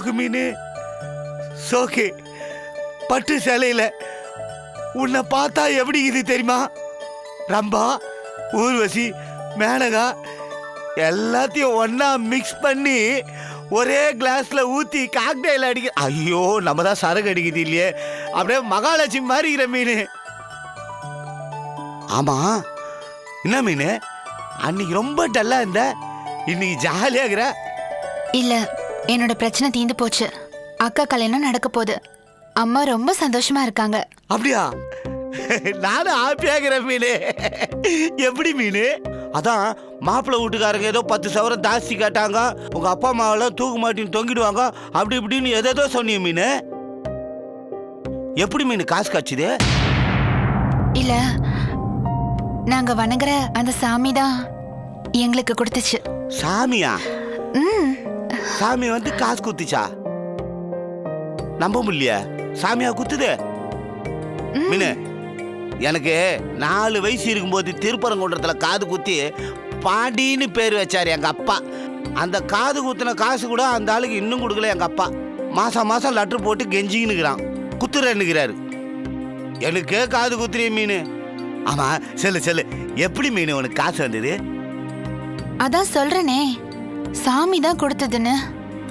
சோக்கு மீன் சோக்கு பட்டு சேலையில உன்னை பார்த்தா எப்படி இது தெரியுமா? ரம்பா, ஊர்வசி, மேனகா எல்லாத்தையும் ஒன்னா மிக்ஸ் பண்ணி ஒரே கிளாஸ்ல ஊத்தி காக்டெயில் அடிக்க. ஐயோ, நம்ம தான் சரக்கு அடிக்குது இல்லையே, அப்படியே மகாலட்சுமி மாதிரி இருக்கிற மீன். ஆமா, என்ன மீன்? அன்னைக்கு ரொம்ப டல்லா இருந்த, இன்னைக்கு ஜாலியா இருக்கிற. இல்ல, என்னோட பிரச்சனை தீந்து போச்சு. அக்கா கல்யாணம் நடக்க போகுது. அம்மா ரொம்ப சந்தோஷமா இருக்காங்க. அப்படியா? நானும் ஹாப்பியா இருக்கிறேன் மீன். எப்படி மீன்? அதான் மாப்பிள்ளை வீட்டுக்காரங்க ஏதோ 10 சவரம் தாஸ்தி கேட்டாங்க, உங்க அப்பா அம்மாவெல்லாம் தூக்கு மாட்டின்னு தொங்கிடுவாங்க, அப்படி இப்படின்னு எதோ சொன்னீங்க மீன். எப்படி மீன் காசு காய்ச்சுது? இல்ல, நாங்க வணங்குற அந்த சாமி தான் எங்களுக்கு கொடுத்துச்சு. சாமியா? சாமி வந்து காசு குத்துச்சா? நம்ப முடியலையா? சாமியா குத்துது மீன். எனக்கு 4 வயசு இருக்கும்போது திருப்பரங்குன்றத்துல காது குத்தி பாண்டின்னு பேர் வச்சாரு எங்க அப்பா. அந்த காது குத்தின காசு கூட அந்த ஆளுக்கு இன்னும் கொடுக்கல எங்க அப்பா. மாசம் மாசம் லெட்டர் போட்டு கெஞ்சின்னுக்கிறான், குத்துறேன்னுக்கிறாரு. எனக்கு காது குத்துறிய மீன். ஆமா, சொல்லு எப்படி மீன் உனக்கு காசு வந்தது? அதான் சொல்றேனே, சாமி தான் கொடுத்ததுன்னு.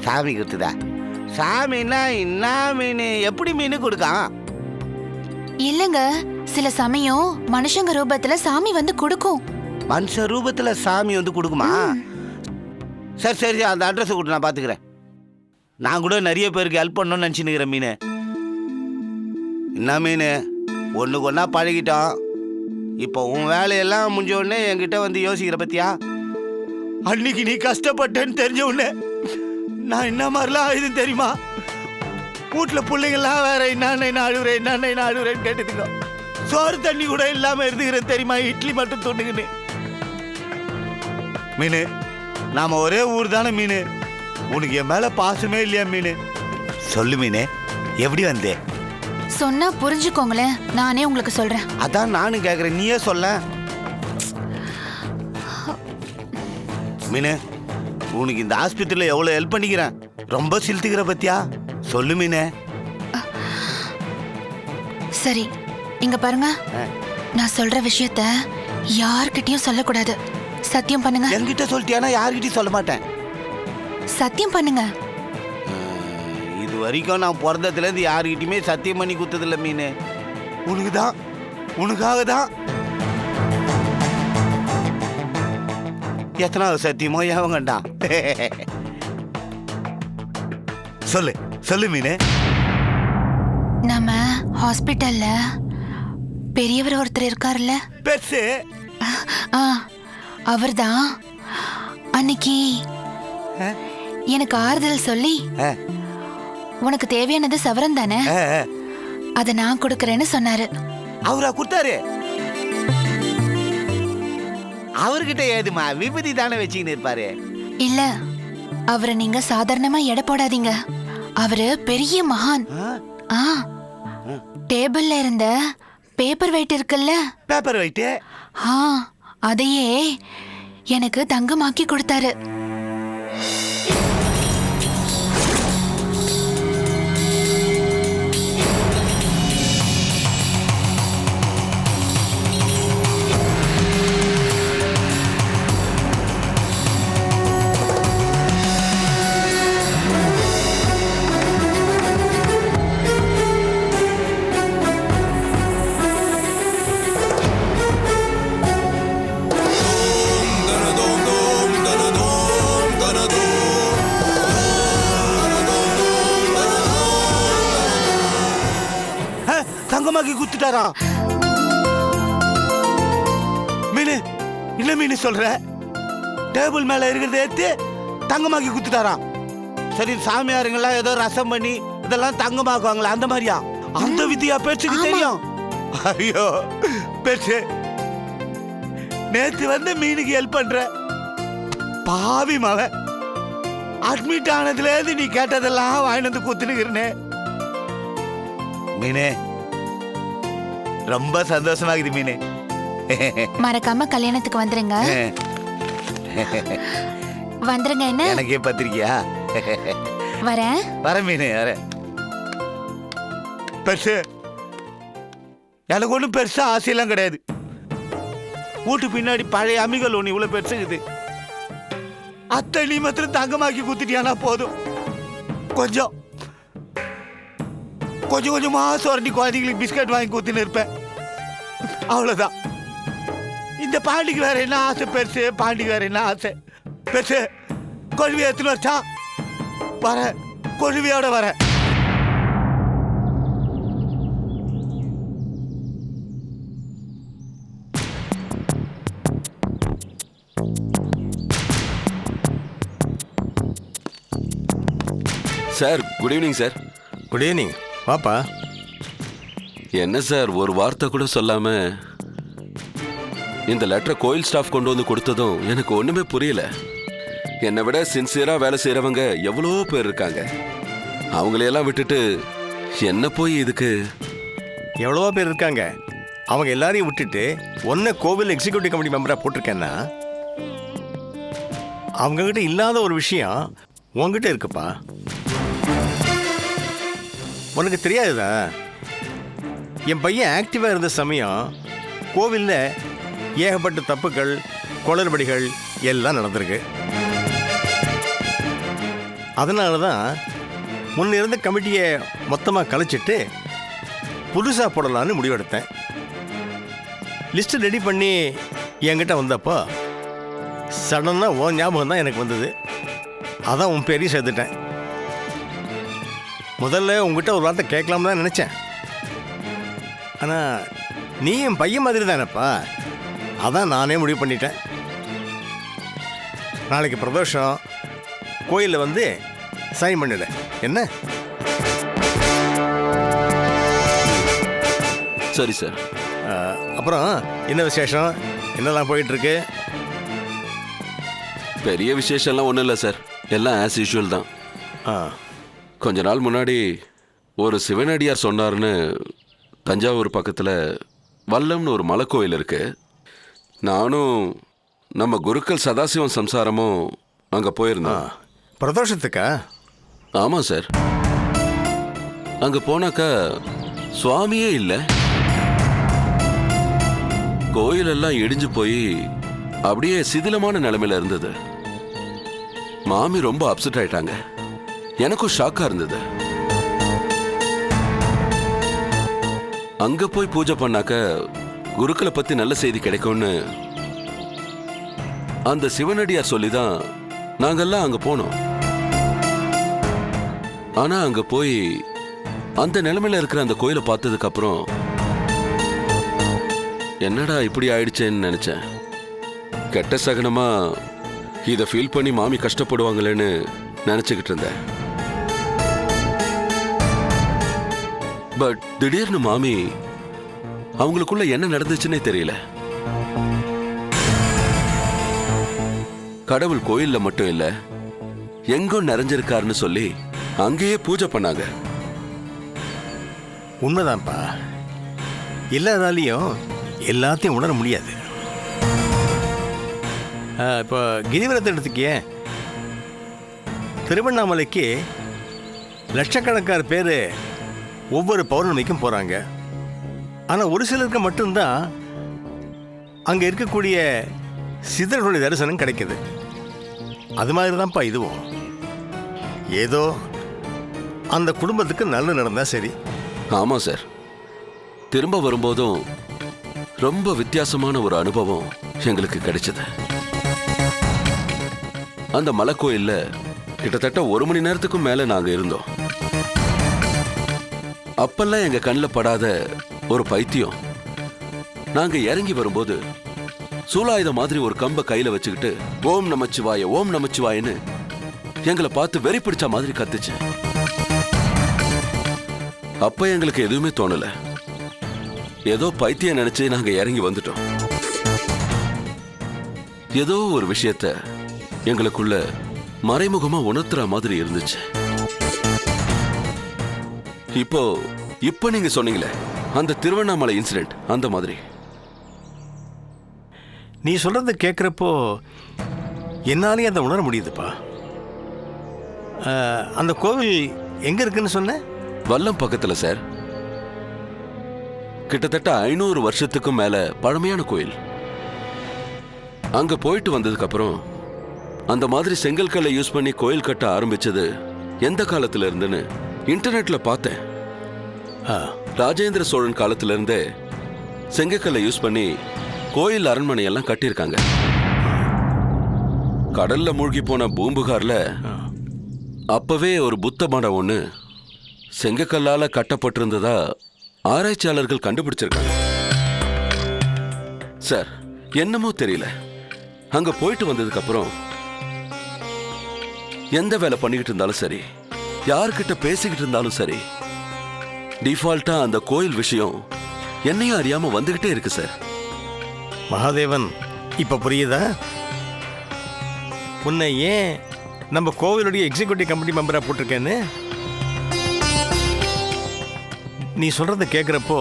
சாமி கொடுத்ததா? சாமின்னா என்ன மீன்? எப்படி மீன் கொடுக்கான்? இல்லங்க, சில சமயம் மனுஷங்க ரூபத்துல சாமி வந்து கொடுக்கும். மனுஷ ரூபத்துல சாமி வந்து கொடுக்குமா? சரி, அந்த அட்ரஸ் கொடுத்து நான் பாத்துக்கிறேன். நான் கூட நிறைய பேருக்கு ஹெல்ப் பண்ணணும்னு நினைச்சுன்னுக்கிறேன் மீன். என்ன மீன், ஒண்ணுக்கு ஒன்னா பழகிட்டோம். இப்போ உன் வேலையெல்லாம் முடிஞ்ச உடனே என்கிட்ட வந்து யோசிக்கிற பத்தியா? அன்னைக்கு நீ கஷ்டப்பட்டேன்னு தெரிஞ்ச உடனே நான் என்ன மாதிரிலாம் ஆயுதுன்னு தெரியுமா? வீட்டுல பிள்ளைங்கள்லாம் வேற என்னென்ன அழுகுறேன்னு கேட்டுதுங்க. சோறு தண்ணி கூட இல்லாம இருந்துக்கிறேன் தெரியுமா? இட்லி மட்டும் தொண்டுங்கன்னு. மீன், நாம ஒரே ஊர் தானே மீன். உனக்கு என் மேல பாசமே இல்லையா மீன்? சொல்லு மீன், எப்படி வந்தே? சொன்னா புரிஞ்சுக்கோங்களேன், நானே உங்களுக்கு சொல்றேன். அதான் நானும் கேக்குறேன், நீயே சொல்ல. மீன், உனக்கு இந்த ஆஸ்பத்திரியில எவ்வளவு ஹெல்ப் பண்ணிக்கிறேன், ரொம்ப சிலுத்துக்கிற பத்தியா? சொல்லு மீனே. சரி, இங்க பாருங்க, நான் சொல்ற விஷயத்த யார்கிட்டயும் சொல்லக்கூடாது. சத்தியம் பண்ணுங்க. என்கிட்ட சொல்லிட்டியானா யார்கிட்டயும் சொல்ல மாட்டேன். சத்தியம் பண்ணுங்க. இது வரைக்கும் நான் பிறந்ததுல இருந்து யார்கிட்டயுமே சத்தியம் பண்ணி குத்ததில்ல மீனே. உனக்குதான், உனக்காக தான். எத்தனாவது சத்தியமோ எவங்கண்டா? சொல்லு மீனே. நம்ம ஹாஸ்பிட்டல்ல பெரியவர் ஒருத்தர் இருக்காருல்ல, பெருசு. அவர்தான் அன்னைக்கு எனக்கு ஆறுதல் சொல்லி, உனக்கு தேவையானது சவரம் தானே, அதை நான் கொடுக்கறேன்னு சொன்னாரு. அவரா கொடுத்தாரு? அவர்கிட்ட ஏதுமா விபதி தானே வச்சுக்கின்னு இருப்பாரு. இல்ல, அவரை நீங்க சாதாரணமா எடை போடாதீங்க. அவரு பெரிய மகான். டேபிள்ல இருந்த பேப்பர் வெயிட் இருக்குல்ல, பேப்பர் வெயிட், அதையே எனக்கு தங்கமாக்கி கொடுத்தாரு. தங்கமாக்கி குத்துட்டாரா? மீனு, என்ன மீனு சொல்ற? டேபிள் மேல இருக்கிறத ஏத்து தங்கமாக்கி குத்துட்டாரா? சரி, சாமியாருங்கெல்லாம் ஏதோ ரசம் பண்ணி இதெல்லாம் தங்கமாக்குவாங்களா, அந்த மாதிரியா? அந்த வித்தியா பேச்சுக்கு தெரியும்? ஐயோ பேச்சு, நேத்து வந்து மீனுக்கு ஹெல்ப் பண்ற பாவி மவன். அட்மிட் ஆனதுல இருந்து நீ கேட்டதெல்லாம் வாங்கிட்டு வந்து குத்துனுக்கிறனே மீனே. ரொம்ப சந்தோஷமாகுது மீனே. மறக்காம கல்யாணத்துக்கு வந்துருங்க. வந்துருங்க. என்ன எனக்கே பத்திரிக்கையா? வரேன். வர மீனு வரேன். பெருசு எனக்கு ஒன்றும் பெருசா ஆசையெல்லாம் கிடையாது. வீட்டு பின்னாடி பழைய அம்மிகள் ஒன்று இவ்வளோ பெருசுக்குது. அத்தை நீ மாத்திரம் தங்கமாக்கி குத்திட்டியானா போதும். கொஞ்சம் கொஞ்சம் கொஞ்சமா சுரண்டி குழந்தைங்களுக்கு பிஸ்கட் வாங்கி குத்தின்னு இருப்பேன். அவ்வளோதான். இந்த பாண்டிக்கு வேற என்ன ஆசை பெருசு? பாண்டிக்கு வேற என்ன ஆசை பெருசு? கொழுவி எடுத்துன்னு வச்சா வர, கொழுவியோட வர. Sir good evening sir. Good evening. வாப்பா. என்ன சார் ஒரு வார்த்தை கூட சொல்லாம இந்த லெட்டரை கோயில் ஸ்டாஃப் கொண்டு வந்து கொடுத்ததும் எனக்கு ஒண்ணுமே புரியல. என்னை விட சின்சியரா வேலை செய்யறவங்க எவ்வளோ பேர் இருக்காங்க. அவங்களையெல்லாம் விட்டுட்டு என்ன போய் இதுக்கு? எவ்வளவோ பேர் இருக்காங்க. அவங்க எல்லாரையும் விட்டுட்டு ஒன்றை கோவில் எக்ஸிக்யூட்டிவ் கமிட்டி மெம்பராக போட்டிருக்கேன்னா அவங்ககிட்ட இல்லாத ஒரு விஷயம் உங்ககிட்ட இருக்குப்பா. உனக்கு தெரியாதுதா? என் பையன் ஆக்டிவாக இருந்த சமயம் கோவிலில் ஏகப்பட்ட தப்புகள், குளறுபடிகள் எல்லாம் நடந்திருக்கு. அதனால தான் முன்ன இருந்த கமிட்டியை மொத்தமாக கலைச்சிட்டு புதுசாக போடலான்னு முடிவெடுத்தேன். லிஸ்ட்டு ரெடி பண்ணி என்கிட்ட வந்தப்போ சடனாக உன் ஞாபகம் தான் எனக்கு வந்தது. அதான் உன் பேரையும் சேர்த்துட்டேன். முதல்ல உங்ககிட்ட ஒரு வார்த்தை கேட்கலாம்னு தான் நினச்சேன். ஆனால் நீ என் பையன் மாதிரி தானேப்பா. அதான் நானே முடிவு பண்ணிட்டேன். நாளைக்கு பிரதோஷம் கோயிலில் வந்து சைன் பண்ணிடு. என்ன? சரி சார். அப்புறம் என்ன விசேஷம்? என்னெல்லாம் போயிட்டுருக்கு? பெரிய விசேஷம்லாம் ஒன்றும் இல்லை சார். எல்லாம் ஆஸ் யூஷுவல் தான். கொஞ்ச நாள் முன்னாடி ஒரு சிவனடியார் சொன்னார்னு தஞ்சாவூர் பக்கத்தில் வல்லம்னு ஒரு மலை கோயில் இருக்கு. நானும் நம்ம குருக்கள் சதாசிவம் சம்சாரமும் அங்கே போயிருந்தோம். பிரதோஷத்துக்கா? ஆமாம் சார். அங்கே போனாக்கா சுவாமியே இல்லை. கோயிலெல்லாம் இடிஞ்சு போய் அப்படியே சிதிலமான நிலைமையில இருந்தது. மாமி ரொம்ப அப்செட் ஆயிட்டாங்க. எனக்கும் ஷாக்கா இருந்தது. அங்க போய் பூஜை பண்ணாக்க குருக்களை பத்தி நல்ல செய்தி கிடைக்கும்னு அந்த சிவனடியார் சொல்லிதான் நாங்கெல்லாம் அங்க போனோம். ஆனா அங்க போய் அந்த நிலைமையில இருக்கிற அந்த கோயிலை பார்த்ததுக்கு அப்புறம் என்னடா இப்படி ஆயிடுச்சேன்னு நினைச்சேன். கெட்ட சகனமா இதை ஃபீல் பண்ணி மாமி கஷ்டப்படுவாங்களேன்னு நினைச்சுக்கிட்டு இருந்தேன். பட் திடீர்னு மாமி அவங்களுக்குள்ள என்ன நடந்துச்சுன்னே தெரியல. கடவுள் கோயில்ல மட்டும் இல்ல எங்கும் நிறைஞ்சிருக்காருன்னு சொல்லி அங்கேயே பூஜை பண்ணாங்க. உண்மைதான்ப்பா. எல்லாராலையும் எல்லாத்தையும் உணர முடியாது. இப்போ கிரிவலத்தை எடுத்துக்கிய திருவண்ணாமலைக்கு லட்சக்கணக்கான பேர் ஒவ்வொரு பௌர்ணமிக்கும் போகிறாங்க. ஆனால் ஒரு சிலருக்கு மட்டும்தான் அங்கே இருக்கக்கூடிய சித்தர்களுடைய தரிசனம் கிடைக்குது. அது மாதிரி தான்ப்பா இதுவும். ஏதோ அந்த குடும்பத்துக்கு நல்லது நடந்தால் சரி. ஆமாம் சார். திரும்ப வரும்போதும் ரொம்ப வித்தியாசமான ஒரு அனுபவம் எங்களுக்கு கிடைச்சது. அந்த மலை கோயில்ல கிட்டத்தட்ட 1 மணி நேரத்துக்கும் மேல நாங்க இருந்தோம். அப்பெல்லாம் எங்க கண்ணில் படாத ஒரு பைத்தியம் நாங்க இறங்கி வரும்போது சூலாயுதம் மாதிரி ஒரு கம்ப கையில வச்சுக்கிட்டு ஓம் நமச்சிவாய ஓம் நமச்சிவாயன்னு எங்களை பார்த்து வெறி பிடிச்ச மாதிரி கத்துச்சு. அப்ப எங்களுக்கு எதுவுமே தோணல. ஏதோ பைத்தியம் நினைச்சு நாங்க இறங்கி வந்துட்டோம். ஏதோ ஒரு விஷயத்த எங்களுக்குள்ள மறைமுகமா உணர்த்துற மாதிரி இருந்துச்சு. இப்போ நீங்க சொன்னீங்களே அந்த திருவண்ணாமலை இன்சிடென்ட், அந்த மாதிரி. நீ சொல்றது கேட்குறப்போ என்னாலே அதை உணர முடியுதுப்பா. அந்த கோவில் எங்கே இருக்குன்னு சொன்ன? வல்லம் பக்கத்துல சார். கிட்டத்தட்ட 500 வருஷத்துக்கும் மேல பழமையான கோயில். அங்க போயிட்டு வந்ததுக்கு அப்புறம் அந்த மாதிரி செங்கல் கல்லை யூஸ் பண்ணி கோயில் கட்ட ஆரம்பிச்சது எந்த காலத்துல இருந்துன்னு இன்டர்நெட்ல பார்த்தேன். ராஜேந்திர சோழன் காலத்துல இருந்தே செங்கக்கல்லை யூஸ் பண்ணி கோயில் அரண்மனை எல்லாம் கட்டியிருக்காங்க. கடல்ல மூழ்கி போன பூம்புகார்ல அப்பவே ஒரு புத்த மடம் ஒண்ணு செங்கக்கல்லால கட்டப்பட்டிருந்ததா ஆராய்ச்சியாளர்கள் கண்டுபிடிச்சிருக்காங்க. சார், என்னமோ தெரியல, அங்க போயிட்டு வந்ததுக்கு அப்புறம் எந்த வேலை பண்ணிக்கிட்டு இருந்தாலும் சரி, யார்கிட்ட பேசிக்கிட்டு இருந்தாலும் சரி, டிஃபால்ட்டா அந்த கோயில் விஷயம் என்னையும் அறியாம வந்துகிட்டே இருக்கு சார். மகாதேவன், இப்ப புரியுதா உன்னை ஏன் நம்ம கோவிலுடைய எக்ஸிக்யூட்டிவ் கமிட்டி மெம்பரா போட்டிருக்கேன்னு? நீ சொல்றத கேட்குறப்போ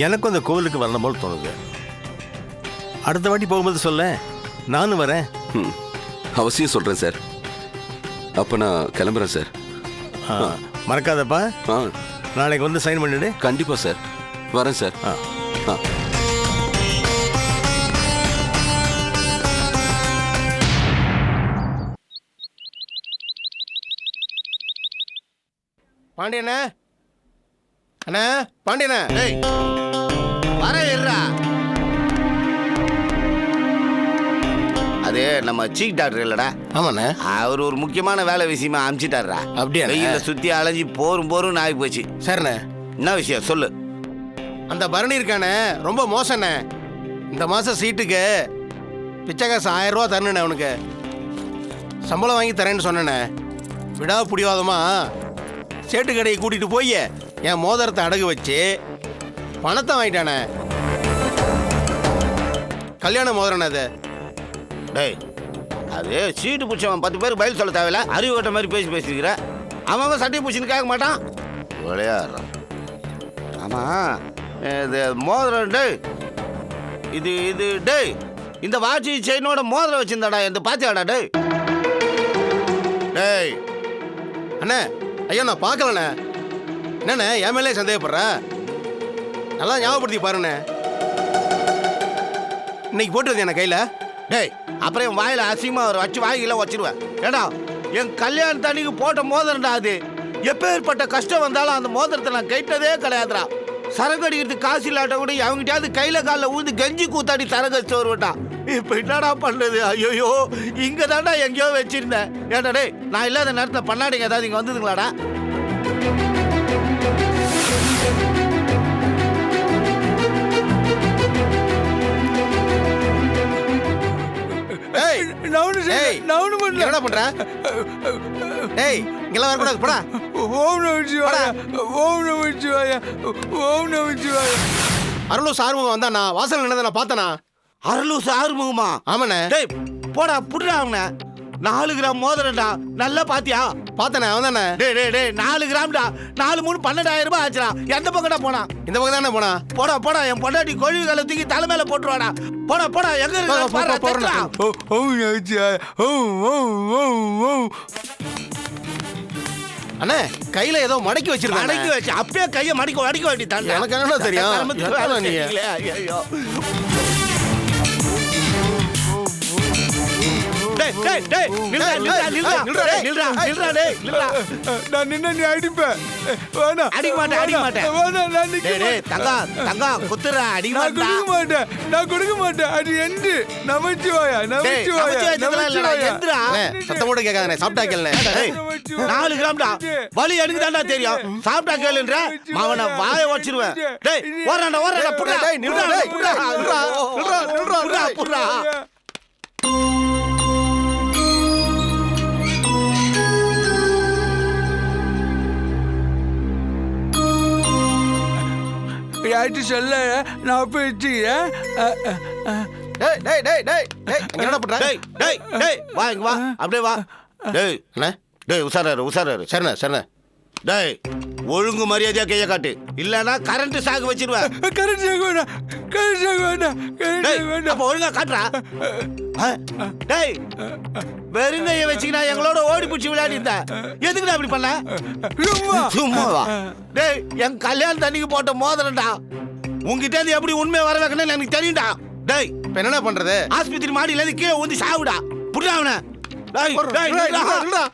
எனக்கும் அந்த கோவிலுக்கு வரணும் போல் தோணுது. அடுத்த வாட்டி போகும்போது சொல்ல, நானும் வரேன். அவசியம் சொல்றேன் சார். அப்ப நான் கிளம்புறேன் சார். மறக்காதப்பா, நாளைக்கு வந்து சைன் பண்ணிடு. கண்டிப்பா சார், வரேன் சார். பாண்டியண்ணா, அண்ணா பாண்டியண்ணா, வர இருடா. அது நம்ம சீஃப் டாக்டர் இல்லடா. ஆமாண்ணா. அவர் ஒரு முக்கியமான வேலை விஷயமா அனுப்பிச்சிட்டாருடா. அப்படியா? வெயில சுத்தி அலைஞ்சி போரும் ஆகி போச்சு. சரிண்ணே. என்ன விஷயம் சொல்லு. அந்த பரணி இருக்கானே ரொம்ப மோசண்ணே. இந்த மாதம் சீட்டுக்கு பிச்சை காசு 1000 ரூபா தரணுண்ணே. அவனுக்கு சம்பளம் வாங்கி தரேன்னு சொன்னேண்ணே. விடா பிடிவாதமா சேட்டு கடையை கூட்டிகிட்டு போய் என் மோதிரத்தை அடகு வச்சு பணத்தை வாங்கிட்டானே. கல்யாண மோதிரண்ணே அது. டேய், அது சீட்டு பிடிச்சவன் 10 பேர் பதில் சொல்ல தேவையில்ல. அறிவு கட்ட மாதிரி பேசிக்கிற. அவன் சட்டையை பிடிச்சின்னு கேட்க மாட்டான். விளையாடுறான். ஆமா, இது மோதிரம். டேய், இது டேய், இந்த வாட்சி செயினோட மோதிரம் வச்சிருந்தாடா. இந்த பாத்தியாடா? டேய் டேய் அண்ணே, ஐயோ நான் பார்க்கலண்ணே. என்னண்ணே என் மேலே சந்தேகப்படுற? நல்லா ஞாபகப்படுத்தி பாருண்ணே. இன்னைக்கு போட்டு வந்து என் கையில். டேய், அப்புறம் என் வாயில அசிங்கமா ஒரு வச்சு வாயில வச்சிருவேன். ஏடா, என் கல்யாணத்து அன்னைக்கு போட்ட மோதிரம்டா அது. எப்பேற்பட்ட கஷ்டம் வந்தாலும் அந்த மோதிரத்தை நான் கேட்டதே கிடையாதுடா. சரக்கு அடிக்கிறதுக்கு காசு இல்லாட்ட கூட அவங்ககிட்டயாவது கையில காலில் ஊந்து கெஞ்சி கூத்தாடி சரக்கு வச்சு வருவேன்டா. இப்ப என்னடா பண்றது? ஐயோ, இங்க தாண்டா எங்கேயோ வச்சிருந்தேன். ஏடா டேய், நான் இல்லாத நேரத்தில் பண்ணாடிங்க ஏதாவது இங்க வந்ததுங்களாடா? என்ன பண்ற? ஏய், இங்கெல்லாம் வரக்கூடாது. போடா. ஓம் நமச்சிவாய, ஓம் நமச்சிவாய, ஓம் நமச்சிவாய. அருளூர் சார்முகம் வந்தானா? வாசல் நின்னதை நான் பார்த்தனா? அருளூர் ஆறுமுகமா? ஆமாண்ணே. டேய் போடா, புடுறா அவனை. 4 கிராம் மோதிரம்டா. நல்லா பாத்தியா? பார்த்தனே, அவன் தானே. டேய் 4 கிராம்டா. 4 3 12,000 ரூபாய் ஆச்சுடா. எந்த பக்கம்டா போனா? இந்த பக்கம் தானே போனா. போடா, என் பொண்டாட்டி கொழுவி கால தூக்கி தலை மேல போட்டுருவாடா. போடா, எங்க இருக்கு? அண்ணே, கையில ஏதோ மடக்கி வச்சிருக்க. மடக்கி வச்சு அப்பயே கையை மடக்கி வேண்டித்தான். எனக்கு என்ன தெரியும்? ஐயோ, நான் நின்ன நீ அடிப்பேன். அடிக்க மாட்டேன். குத்துறா, அடிக்க மாட்டேன். நான் கொடுக்க மாட்டேன். அது என்று நமச்சிவாயா, சத்தம் போட்டு கேட்காத. சாப்பிட்டா கேளு. 4 கிராம்டா. வலி எனக்கு தாண்டா தெரியும். சாப்பிட்டா கேளுன்ற அவனை வாய வச்சிருவேன். டேய் ஓரடா புடுறா. டேய் புடுறா. யார்கிட்ட சொல்ல நான் போய் வச்சுக்கிறேன். என்ன பண்ற? டேய் வா, இங்க வா. அப்படியே வா. டேய் உசாராரு. சரிண்ணே. டேய் ஒழுங்கு மரியாதையா கைய காட்டு இல்லனா கரண்ட் சாக்கு வச்சிருவேன். கரெக்ட் வேண்டாம் கரெக்ட் வேண்டாம் டேய் கரெக்ட் வேண்டாம். அப்ப ஒழுங்கா காட்டுறா. டேய் வெறுங்கைய வச்சுக்கினா எங்களோட ஓடி பிடிச்சி விளையாடி இருந்தா எதுக்குடா அப்படி பண்ண? சும்மா சும்மாவா? டேய் என் கல்யாணம் தண்ணிக்கு போட்ட மோதிரம்டா. உன்கிட்ட இருந்து எப்படி உண்மை வர வைக்கணும்னு எனக்கு தெரியும்டா. டேய் இப்ப என்ன பண்றது? ஆஸ்பத்திரி மாடியில இருந்து கீழே ஊந்தி சாவுடா. புடிடா அவனை. டேய் டேய் நில்லுடா.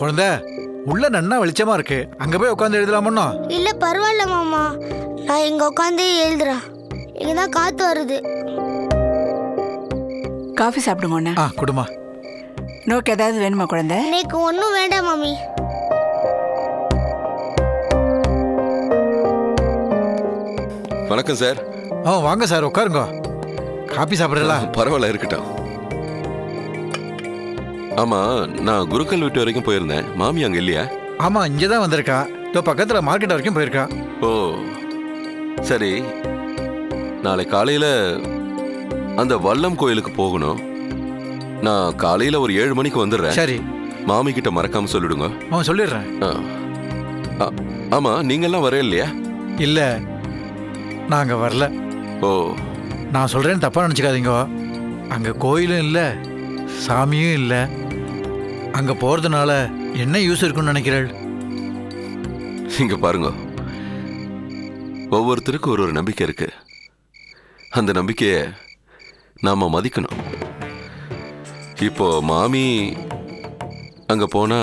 குழந்தை உள்ள நன்னா வெளிச்சமா இருக்கு, அங்க போய் உட்காந்து எழுதலாமோ? இல்ல பரவாயில்ல மாமா, நான் இங்க உட்காந்தே எழுதுறேன். இங்கதான் காத்து வருது. காஃபி சாப்பிடுங்க ஒண்ணா. குடுமா. நோக்கு ஏதாவது வேணுமா குழந்தை? எனக்கு ஒன்றும் வேண்டாம் மாமி. வணக்கம் சார். வாங்க சார், உட்காருங்க. காபி சாப்பிட்றீங்களா? பரவாயில்ல, இருக்கட்டும். ஆமா, நான் குருக்கள் வீட்டு வரைக்கும் போயிருந்தேன். மாமி அங்க இல்லையா? ஆமா, இங்கதான் வந்திருக்கா. இதோ பக்கத்துல மார்க்கெட் வரைக்கும் போயிருக்கா. ஓ சரி. நாளை காலையில அந்த வல்லம் கோயிலுக்கு போகணும். நான் காலையில ஒரு 7 மணிக்கு வந்துடுறேன். சரி. மாமி கிட்ட மறக்காம சொல்லிடுங்க. சொல்லிடுறேன். ஆமா, நீங்கெல்லாம் வர இல்லையா? இல்ல, நாங்க வரல. ஓ, நான் சொல்றேன்னு தப்பா நினைச்சுக்காதீங்க. அங்க கோயிலும் இல்ல, சாமியும் இல்ல. அங்க போறதுனால என்ன யூஸ் இருக்குன்னு நினைக்கிறேன்? இங்க பாருங்க, ஒவ்வொருத்தருக்கும் ஒரு நம்பிக்கை இருக்கு. அந்த நம்பிக்கையை நாம மதிக்கணும். இப்போ மாமி அங்க போனா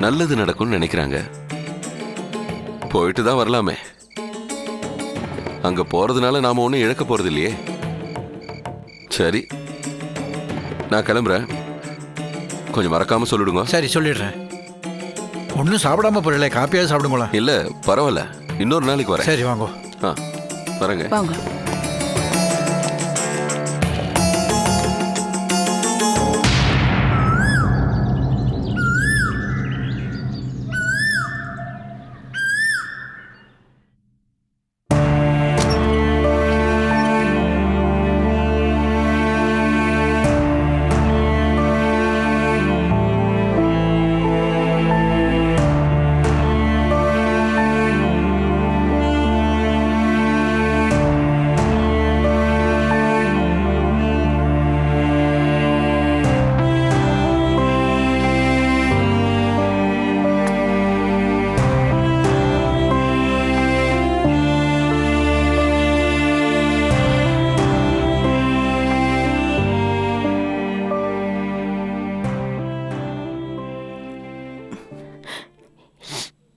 நல்லது நடக்கும்னு நினைக்கிறாங்க. போயிட்டு தான் வரலாமே. அங்க போறதுனால நாம ஒன்றும் இழக்க போறது இல்லையே. சரி, நான் கிளம்புறேன். கொஞ்சம் மறக்காம சொல்லிடுங்க. சரி, சொல்லிடுறேன். ஒன்றும் சாப்பிடாம போறல, காப்பியாவது சாப்பிடுங்களா? இல்ல பரவாயில்ல, இன்னொரு நாளைக்கு வரேன். சரி, வாங்க. வரேங்க. வாங்க.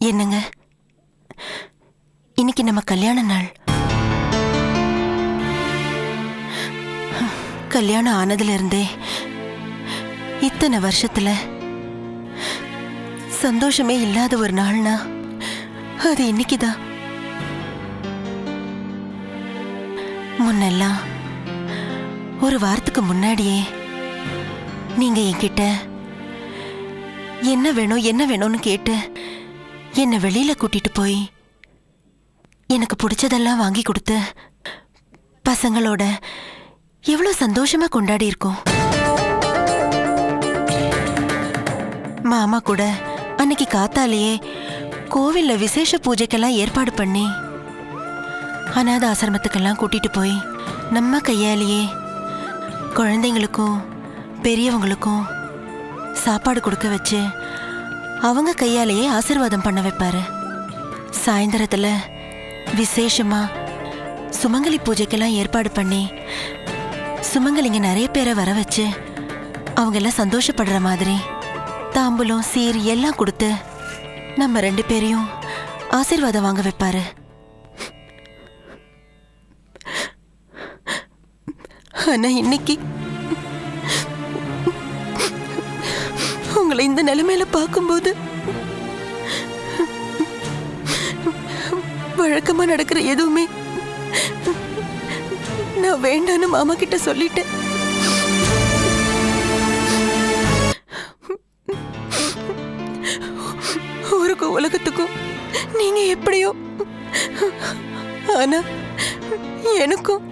என்னங்க, இன்னைக்கு நம்ம கல்யாண நாள். கல்யாணம் ஆனதுல இருந்தே இத்தனை வருஷத்துல சந்தோஷமே இல்லாத ஒரு நாள்னா அது இன்னைக்குதான். முன்னெல்லாம் ஒரு வாரத்துக்கு முன்னாடியே நீங்க என்கிட்ட என்ன வேணும் என்ன வேணும்னு கேட்டு என்னை வெளியில கூட்டிட்டு போய் எனக்கு பிடிச்சதெல்லாம் வாங்கி கொடுத்து பசங்களோட எவ்வளவு சந்தோஷமா கொண்டாடி இருக்கோம். மாமா கூட அன்னைக்கு காத்தாலேயே கோவில்ல விசேஷ பூஜைக்கெல்லாம் ஏற்பாடு பண்ணி அநாத ஆசிரமத்துக்கெல்லாம் கூட்டிட்டு போய் நம்ம கையாலேயே குழந்தைங்களுக்கும் பெரியவங்களுக்கும் சாப்பாடு கொடுக்க வச்சு அவங்க கையாலேயே ஆசீர்வாதம் பண்ண வைப்பாரு. சாயந்தரத்துல விசேஷமா சுமங்கலி பூஜைக்கெல்லாம் ஏற்பாடு பண்ணி சுமங்கலிங்க நிறைய பேரை வர வச்சு அவங்க எல்லாம் சந்தோஷப்படுற மாதிரி தாம்பூலம் சீர் எல்லாம் கொடுத்து நம்ம 2 பேரையும் ஆசீர்வாதம் வாங்க வைப்பாரு. ஆனா இன்னைக்கு உங்களை இந்த நிலைமையில பார்க்கும்போது வழக்கமா நடக்கிற எதுவுமே நான் வேண்டான்னு மாமா கிட்ட சொல்லிட்டேன். ஊருக்கும் உலகத்துக்கும் நீங்க எப்படியோ, ஆனா எனக்கும்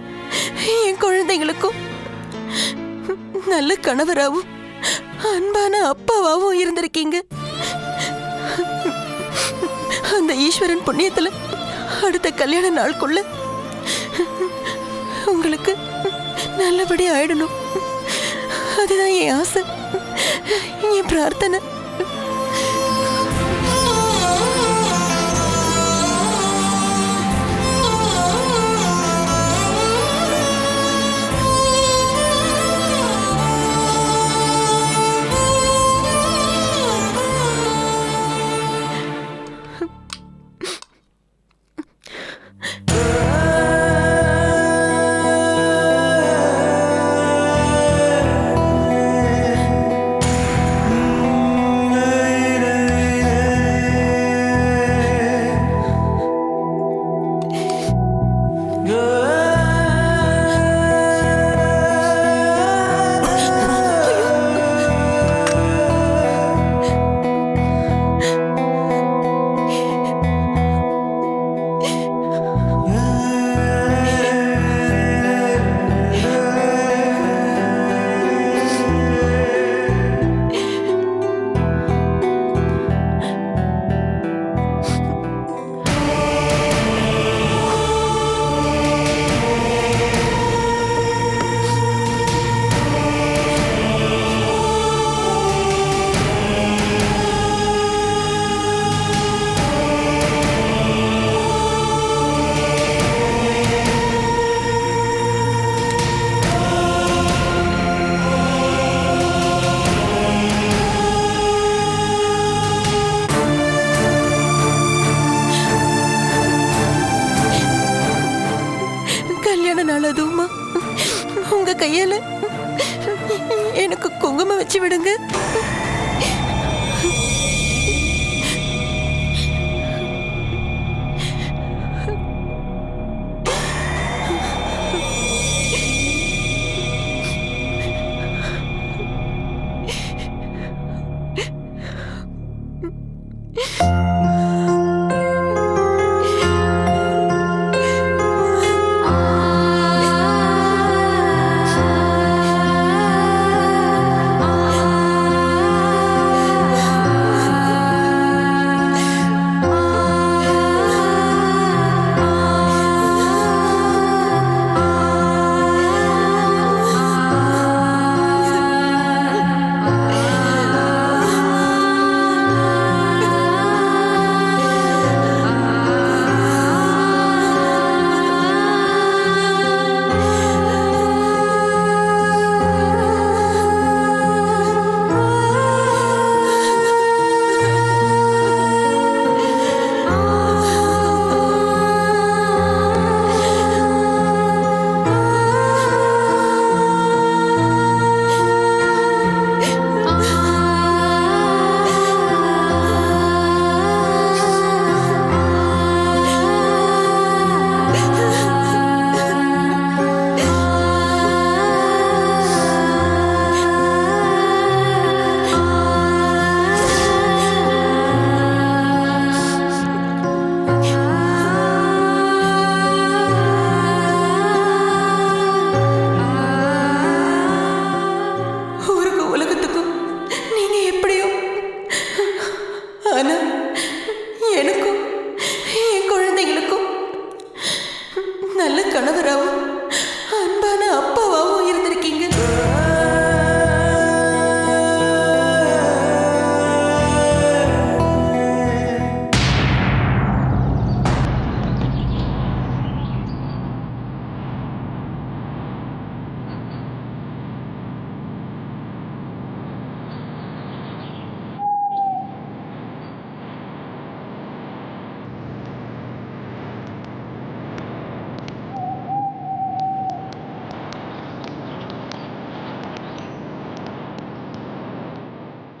என் குழந்தைங்களுக்கும் நல்ல கணவராகவும் அன்பான அப்பாவாவும் இருந்திருக்கீங்க. அந்த ஈஸ்வரன் புண்ணியத்துல அடுத்த கல்யாண நாளுக்குள்ள உங்களுக்கு நல்லபடி ஆயிடணும். அதுதான் என் ஆசை, என் பிரார்த்தனை. கையால எனக்கு குங்குமம் வச்சு விடுங்க.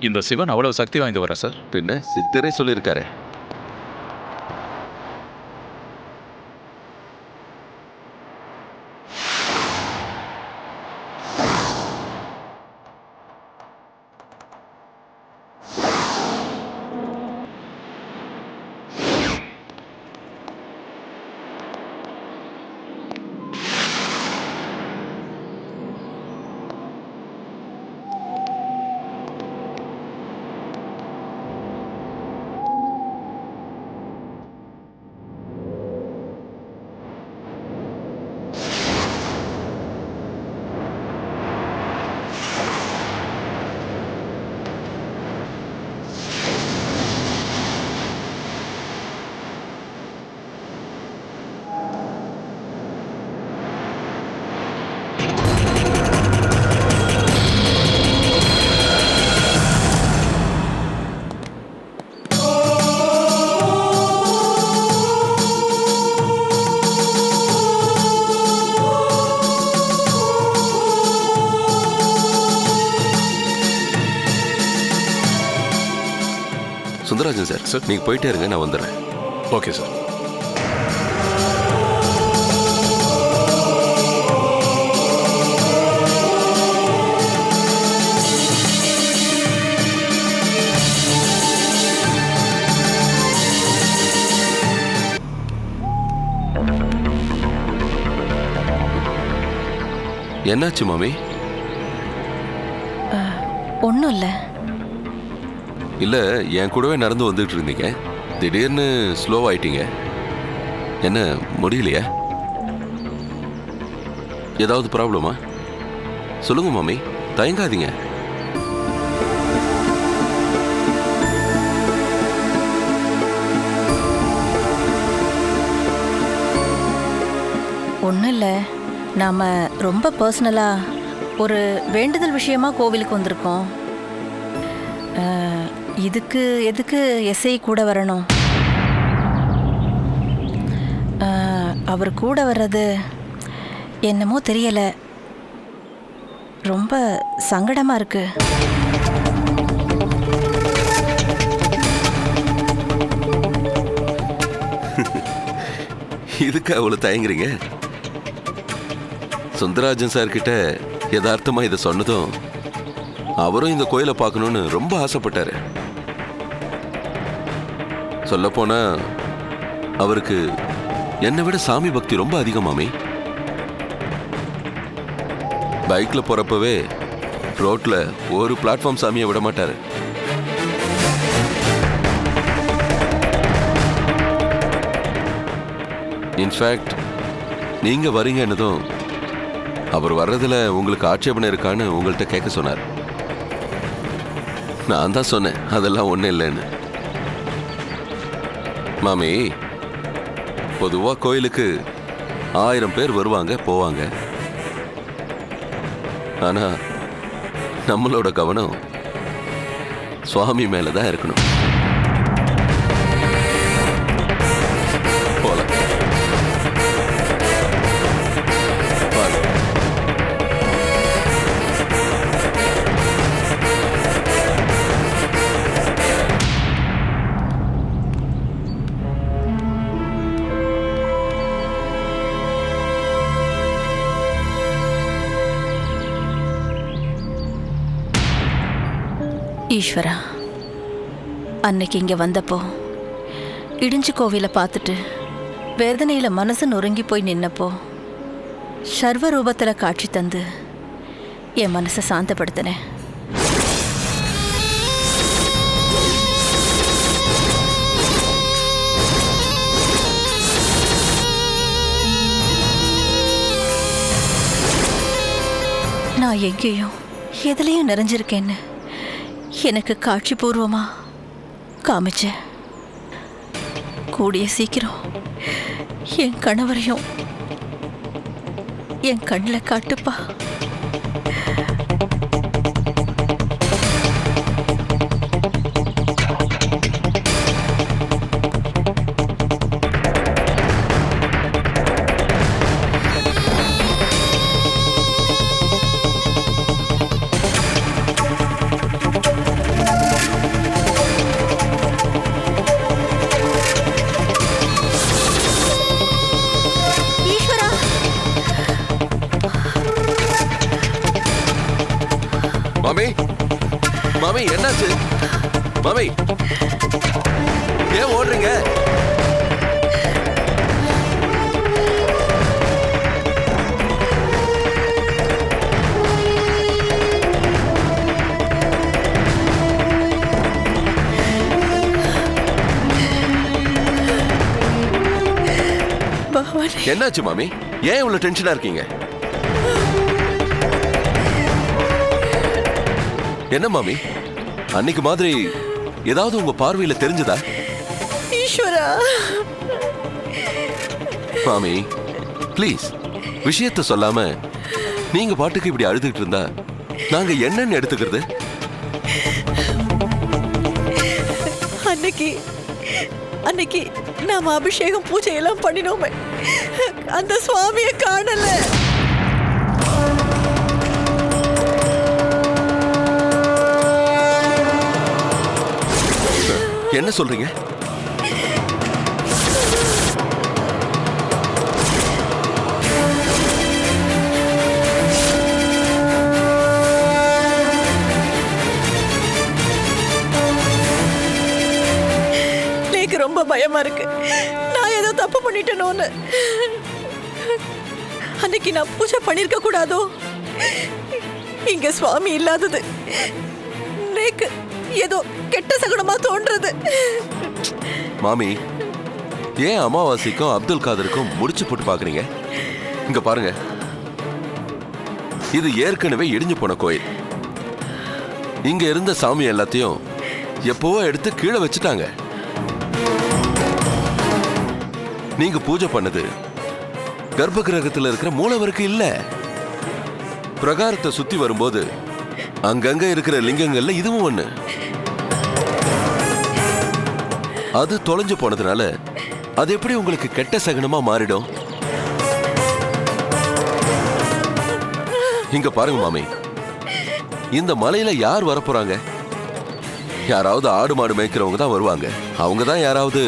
இந்த சிவன் அவ்வளவு சக்தி வாய்ந்தவரா சார்? பின்ன சித்தரே சொல்லியிருக்காரு. சுந்தரராஜன் சார், நீங்க போயிட்டே இருங்க, நான் வந்துடுறேன். Okay sir. என்னாச்சு மாமி? ஒன்றும் இல்லை. இல்லை, என் கூடவே நடந்து வந்துட்டு இருந்தீங்க, திடீர்னு ஸ்லோ ஆயிட்டீங்க. என்ன முடியலையா? ஏதாவது ப்ராப்ளமா? சொல்லுங்க மாமி, தயங்காதீங்க. ஒன்றும் இல்லை, நாம் ரொம்ப பர்சனலாக ஒரு வேண்டுதல் விஷயமா கோவிலுக்கு வந்திருக்கோம். இதுக்கு எதுக்கு எஸ்ஐ கூட வரணும்? அவர் கூட வர்றது என்னமோ தெரியலை, ரொம்ப சங்கடமா இருக்கு. இதுக்கு அவ்வளவு தயங்குறீங்க? சுந்தரராஜன் சார் கிட்ட யதார்த்தமா இதை சொன்னதும் அவரும் இந்த கோயிலை பார்க்கணும்னு ரொம்ப ஆசைப்பட்டாரு. சொல்லப்போனா அவருக்கு என்னை விட சாமி பக்தி ரொம்ப அதிகமாமே. பைக்ல போறப்பவே ரோட்ல ஒரு பிளாட்ஃபார்ம் சாமியை விட மாட்டாரு. இன்ஃபேக்ட் நீங்க வரீங்கன்னதும் அவர் வர்றதுல உங்களுக்கு ஆட்சேபனை இருக்கான்னு உங்கள்கிட்ட கேட்க சொன்னார். நான் தான் சொன்னேன் அதெல்லாம் ஒன்றும் இல்லைன்னு. மாமி, பொதுவா கோயிலுக்கு 1000 பேர் வருவாங்க போவாங்க. ஆனா நம்மளோட கவனம் சுவாமி மேலதான் இருக்கணும். போலாம். வாங்க. ஈஸ்வரா, அன்னைக்கு இங்க வந்தப்போ இடிஞ்சு கோவிலை பார்த்துட்டு வேதனையில மனசு நொறுங்கி போய் நின்னப்போ சர்வ ரூபத்துல காட்சி தந்து என் மனசை சாந்தப்படுத்தினேன். நான் எங்கேயும் எதுலேயும் நிறைஞ்சிருக்கேன்னு எனக்கு காட்சி பூர்வமா காமிச்ச. கூடிய சீக்கிரம் என் கணவரையும் என் கண்ணில் காட்டுப்பா. மாமி, மாமி என்னாச்சு? மாமி ஏன் ஓடுறீங்க? என்னாச்சு மாமி? ஏன் இவ்வளவு டென்ஷனா இருக்கீங்க? என்ன மாமி, அன்னைக்கு மாதிரி ஏதாவது உங்க பார்வையில தெரிஞ்சதா? ஈஸ்வரா, மாமி ப்ளீஸ் விஷயத்த சொல்லாம நீங்க பாட்டுக்கு இப்படி அழுதுகிட்டு இருந்தா நாங்க என்னன்னு எடுத்துக்கிறது? அன்னைக்கு நாம அபிஷேகம் பூஜை எல்லாம் பண்ணினோமே, அந்த சுவாமியை காணல. என்ன சொல்றீங்க? எனக்கு ரொம்ப பயமா இருக்கு. நான் ஏதோ தப்பு பண்ணிட்டேனோன்னு. அன்னைக்கு நான் பூஜை பண்ணிருக்க கூடாதோ? இங்க சுவாமி இல்லாதது எனக்கு ஏதோ கெட்ட சகுனமா தோன்றது. மாமி, ஏன் அமாவாசைக்கும் அப்துல் காதருக்கும் முடிச்சு போட்டு பாக்குறீங்க? இங்க பாருங்க, இது ஏற்கனவே இடிஞ்சு போன கோயில். இங்க இருந்த சாமி எல்லாத்தையும் எப்பவோ எடுத்து கீழே வச்சுட்டாங்க. நீங்க பூஜை பண்ணது கர்ப்ப கிரகத்துல இருக்கிற மூலவருக்கு இல்ல. பிரகாரத்தை சுத்தி வரும்போது அங்கங்க இருக்கிற லிங்கங்கள்ல இதுவும் ஒண்ணு. அது தொலைஞ்சு போனதுனால அது எப்படி உங்களுக்கு கெட்ட சகுனமா மாறிடும்? இங்க பாருங்க மாமி, இந்த மலையில யார் வரப்போறாங்க? யாராவது ஆடு மாடு மேய்க்கிறவங்க தான் வருவாங்க. அவங்க தான் யாராவது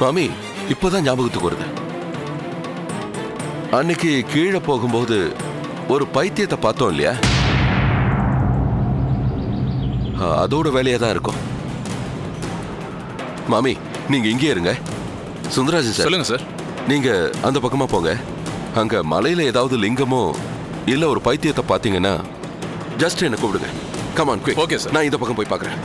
மாமி இப்பதான் ஞாபகத்துக்கு வருது. அன்னைக்கு கீழே போகும்போது ஒரு பைத்தியத்தை பார்த்தோம் இல்லையா? அதோட வேலையா தான் இருக்கும். மாமி நீங்க இங்கே இருங்க. சுந்தராஜன் சார், சொல்லுங்க சார். நீங்க அந்த பக்கமா போங்க. அங்க மலையில ஏதாவது லிங்கமோ இல்ல ஒரு பைத்தியத்தை பாத்தீங்கன்னா ஜஸ்ட் என்ன கூப்பிடுங்க. Come on quick. Okay, sir. நான் இந்த பக்கம் போய் பார்க்கறேன்.